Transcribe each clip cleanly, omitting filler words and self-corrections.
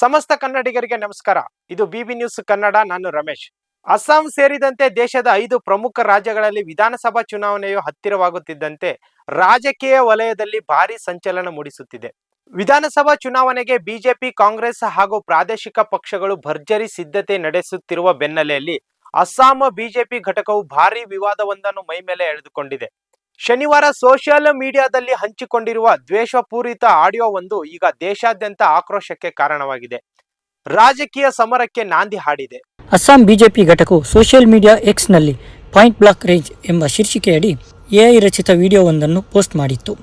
ಸಮಸ್ತ ಕನ್ನಡಿಗರಿಗೆ ನಮಸ್ಕಾರ. ಇದು ಬಿಬಿ ನ್ಯೂಸ್ ಕನ್ನಡ. ನಾನು ರಮೇಶ್. ಅಸ್ಸಾಂ ಸೇರಿದಂತೆ ದೇಶದ 5 ಪ್ರಮುಖ ರಾಜ್ಯಗಳಲ್ಲಿ ವಿಧಾನಸಭಾ ಚುನಾವಣೆಯು ಹತ್ತಿರವಾಗುತ್ತಿದ್ದಂತೆ ರಾಜಕೀಯ ವಲಯದಲ್ಲಿ ಭಾರಿ ಸಂಚಲನ ಮೂಡಿಸುತ್ತಿದೆ. ವಿಧಾನಸಭಾ ಚುನಾವಣೆಗೆ ಬಿಜೆಪಿ, ಕಾಂಗ್ರೆಸ್ ಹಾಗೂ ಪ್ರಾದೇಶಿಕ ಪಕ್ಷಗಳು ಭರ್ಜರಿ ಸಿದ್ಧತೆ ನಡೆಸುತ್ತಿರುವ ಬೆನ್ನಲ್ಲೆಯಲ್ಲಿ ಅಸ್ಸಾಂ ಬಿಜೆಪಿ ಘಟಕವು ಭಾರಿ ವಿವಾದವೊಂದನ್ನು ಮೈಮೇಲೆ ಎಳೆದುಕೊಂಡಿದೆ. ಶನಿವಾರ ಸೋಷಿಯಲ್ ಮೀಡಿಯಾದಲ್ಲಿ ಹಂಚಿಕೊಂಡಿರುವ ದ್ವೇಷಪೂರಿತ ಆಡಿಯೋವೊಂದು ಈಗ ದೇಶಾದ್ಯಂತ ಆಕ್ರೋಶಕ್ಕೆ ಕಾರಣವಾಗಿದೆ. ರಾಜಕೀಯ ಸಮರಕ್ಕೆ ನಾಂದಿ ಹಾಡಿದೆ. ಅಸ್ಸಾಂ ಬಿಜೆಪಿ ಘಟಕವು ಸೋಷಿಯಲ್ ಮೀಡಿಯಾ ಎಕ್ಸ್ನಲ್ಲಿ ಪಾಯಿಂಟ್ ಬ್ಲಾಕ್ ರೇಂಜ್ ಎಂಬ ಶೀರ್ಷಿಕೆಯಡಿ ಎಐ ರಚಿತ ವಿಡಿಯೋವೊಂದನ್ನು ಪೋಸ್ಟ್ ಮಾಡಿತ್ತು.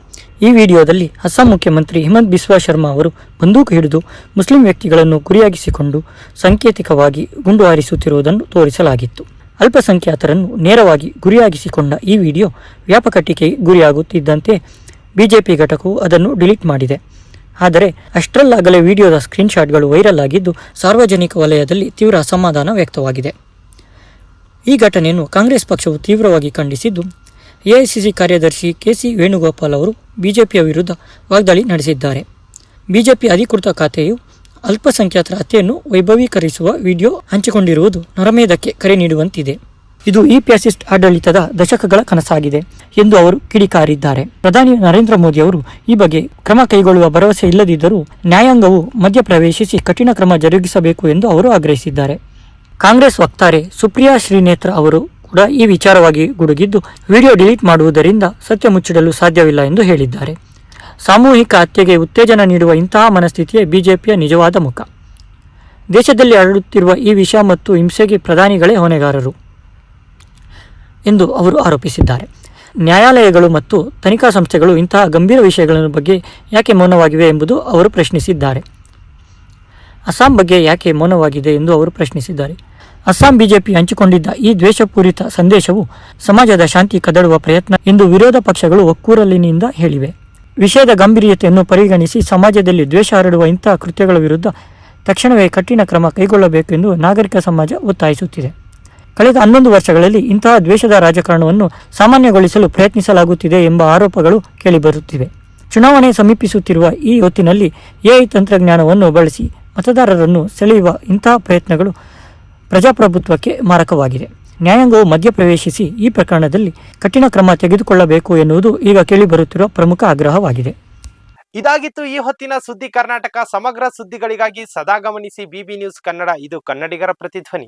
ಈ ವಿಡಿಯೋದಲ್ಲಿ ಅಸ್ಸಾಂ ಮುಖ್ಯಮಂತ್ರಿ ಹಿಮಂತ ಬಿಸ್ವಾ ಶರ್ಮಾ ಅವರು ಬಂದೂಕು ಹಿಡಿದು ಮುಸ್ಲಿಂ ವ್ಯಕ್ತಿಗಳನ್ನು ಗುರಿಯಾಗಿಸಿಕೊಂಡು ಸಾಂಕೇತಿಕವಾಗಿ ಗುಂಡು ಹಾರಿಸುತ್ತಿರುವುದನ್ನು ತೋರಿಸಲಾಗಿತ್ತು. ಅಲ್ಪಸಂಖ್ಯಾತರನ್ನು ನೇರವಾಗಿ ಗುರಿಯಾಗಿಸಿಕೊಂಡ ಈ ವಿಡಿಯೋ ವ್ಯಾಪಕ ಟೀಕೆಗೆ ಗುರಿಯಾಗುತ್ತಿದ್ದಂತೆ ಬಿಜೆಪಿ ಘಟಕವು ಅದನ್ನು ಡಿಲೀಟ್ ಮಾಡಿದೆ. ಆದರೆ ಅಷ್ಟರಲ್ಲಾಗಲೇ ವಿಡಿಯೋದ ಸ್ಕ್ರೀನ್ಶಾಟ್ಗಳು ವೈರಲ್ ಆಗಿದ್ದು ಸಾರ್ವಜನಿಕ ವಲಯದಲ್ಲಿ ತೀವ್ರ ಅಸಮಾಧಾನ ವ್ಯಕ್ತವಾಗಿದೆ. ಈ ಘಟನೆಯನ್ನು ಕಾಂಗ್ರೆಸ್ ಪಕ್ಷವು ತೀವ್ರವಾಗಿ ಖಂಡಿಸಿದ್ದು, ಎಐಸಿಸಿ ಕಾರ್ಯದರ್ಶಿ ಕೆಸಿ ವೇಣುಗೋಪಾಲ್ ಅವರು ಬಿಜೆಪಿಯ ವಿರುದ್ಧ ವಾಗ್ದಾಳಿ ನಡೆಸಿದ್ದಾರೆ. ಬಿಜೆಪಿ ಅಧಿಕೃತ ಖಾತೆಯು ಅಲ್ಪಸಂಖ್ಯಾತರ ಹತ್ಯೆಯನ್ನು ವೈಭವೀಕರಿಸುವ ವಿಡಿಯೋ ಹಂಚಿಕೊಂಡಿರುವುದು ನರಮೇಧಕ್ಕೆ ಕರೆ ನೀಡುವಂತಿದೆ. ಇದು ಈ ಫ್ಯಾಸಿಸ್ಟ್ ಆಡಳಿತದ ದಶಕಗಳ ಕನಸಾಗಿದೆ ಎಂದು ಅವರು ಕಿಡಿಕಾರಿದ್ದಾರೆ. ಪ್ರಧಾನಿ ನರೇಂದ್ರ ಮೋದಿ ಅವರು ಈ ಬಗ್ಗೆ ಕ್ರಮ ಕೈಗೊಳ್ಳುವ ಭರವಸೆ ಇಲ್ಲದಿದ್ದರೂ ನ್ಯಾಯಾಂಗವು ಮಧ್ಯಪ್ರವೇಶಿಸಿ ಕಠಿಣ ಕ್ರಮ ಜರುಗಿಸಬೇಕು ಎಂದು ಅವರು ಆಗ್ರಹಿಸಿದ್ದಾರೆ. ಕಾಂಗ್ರೆಸ್ ವಕ್ತಾರೆ ಸುಪ್ರಿಯಾ ಶ್ರೀನೇತ್ರ ಅವರು ಕೂಡ ಈ ವಿಚಾರವಾಗಿ ಗುಡುಗಿದ್ದು, ವಿಡಿಯೋ ಡಿಲೀಟ್ ಮಾಡುವುದರಿಂದ ಸತ್ಯ ಮುಚ್ಚಿಡಲು ಸಾಧ್ಯವಿಲ್ಲ ಎಂದು ಹೇಳಿದ್ದಾರೆ. ಸಾಮೂಹಿಕ ಹತ್ಯೆಗೆ ಉತ್ತೇಜನ ನೀಡುವ ಇಂತಹ ಮನಸ್ಥಿತಿಯೇ ಬಿಜೆಪಿಯ ನಿಜವಾದ ಮುಖ. ದೇಶದಲ್ಲಿ ಹರಡುತ್ತಿರುವ ಈ ವಿಷ ಮತ್ತು ಹಿಂಸೆಗೆ ಪ್ರಧಾನಿಗಳೇ ಹೊಣೆಗಾರರು ಎಂದು ಅವರು ಆರೋಪಿಸಿದ್ದಾರೆ. ನ್ಯಾಯಾಲಯಗಳು ಮತ್ತು ತನಿಖಾ ಸಂಸ್ಥೆಗಳು ಇಂತಹ ಗಂಭೀರ ವಿಷಯಗಳ ಬಗ್ಗೆ ಯಾಕೆ ಮೌನವಾಗಿವೆ ಎಂಬುದು ಅವರು ಪ್ರಶ್ನಿಸಿದ್ದಾರೆ. ಅಸ್ಸಾಂ ಬಗ್ಗೆ ಯಾಕೆ ಮೌನವಾಗಿದೆ ಎಂದು ಅವರು ಪ್ರಶ್ನಿಸಿದ್ದಾರೆ. ಅಸ್ಸಾಂ ಬಿಜೆಪಿ ಹಂಚಿಕೊಂಡಿದ್ದ ಈ ದ್ವೇಷಪೂರಿತ ಸಂದೇಶವು ಸಮಾಜದ ಶಾಂತಿ ಕದಡುವ ಪ್ರಯತ್ನ ಎಂದು ವಿರೋಧ ಪಕ್ಷಗಳು ಒಕ್ಕೂರಲಿನಿಂದ ಹೇಳಿವೆ. ವಿಷಯದ ಗಂಭೀರತೆಯನ್ನು ಪರಿಗಣಿಸಿ ಸಮಾಜದಲ್ಲಿ ದ್ವೇಷ ಹರಡುವ ಇಂತಹ ಕೃತ್ಯಗಳ ವಿರುದ್ಧ ತಕ್ಷಣವೇ ಕಠಿಣ ಕ್ರಮ ಕೈಗೊಳ್ಳಬೇಕೆಂದು ನಾಗರಿಕ ಸಮಾಜ ಒತ್ತಾಯಿಸುತ್ತಿದೆ. ಕಳೆದ 11 ವರ್ಷಗಳಲ್ಲಿ ಇಂತಹ ದ್ವೇಷದ ರಾಜಕಾರಣವನ್ನು ಸಾಮಾನ್ಯಗೊಳಿಸಲು ಪ್ರಯತ್ನಿಸಲಾಗುತ್ತಿದೆ ಎಂಬ ಆರೋಪಗಳು ಕೇಳಿಬರುತ್ತಿವೆ. ಚುನಾವಣೆ ಸಮೀಪಿಸುತ್ತಿರುವ ಈ ಹೊತ್ತಿನಲ್ಲಿ ಎಐ ತಂತ್ರಜ್ಞಾನವನ್ನು ಬಳಸಿ ಮತದಾರರನ್ನು ಸೆಳೆಯುವ ಇಂತಹ ಪ್ರಯತ್ನಗಳು ಪ್ರಜಾಪ್ರಭುತ್ವಕ್ಕೆ ಮಾರಕವಾಗಿದೆ. ನ್ಯಾಯಾಂಗವು ಮಧ್ಯಪ್ರವೇಶಿಸಿ ಈ ಪ್ರಕರಣದಲ್ಲಿ ಕಠಿಣ ಕ್ರಮ ತೆಗೆದುಕೊಳ್ಳಬೇಕು ಎನ್ನುವುದು ಈಗ ಕೇಳಿಬರುತ್ತಿರುವ ಪ್ರಮುಖ ಆಗ್ರಹವಾಗಿದೆ. ಇದಾಗಿತ್ತು ಈ ಹೊತ್ತಿನ ಸುದ್ದಿ. ಕರ್ನಾಟಕ ಸಮಗ್ರ ಸುದ್ದಿಗಳಿಗಾಗಿ ಸದಾ ಗಮನಿಸಿ ಬಿಬಿ ನ್ಯೂಸ್ ಕನ್ನಡ. ಇದು ಕನ್ನಡಿಗರ ಪ್ರತಿಧ್ವನಿ.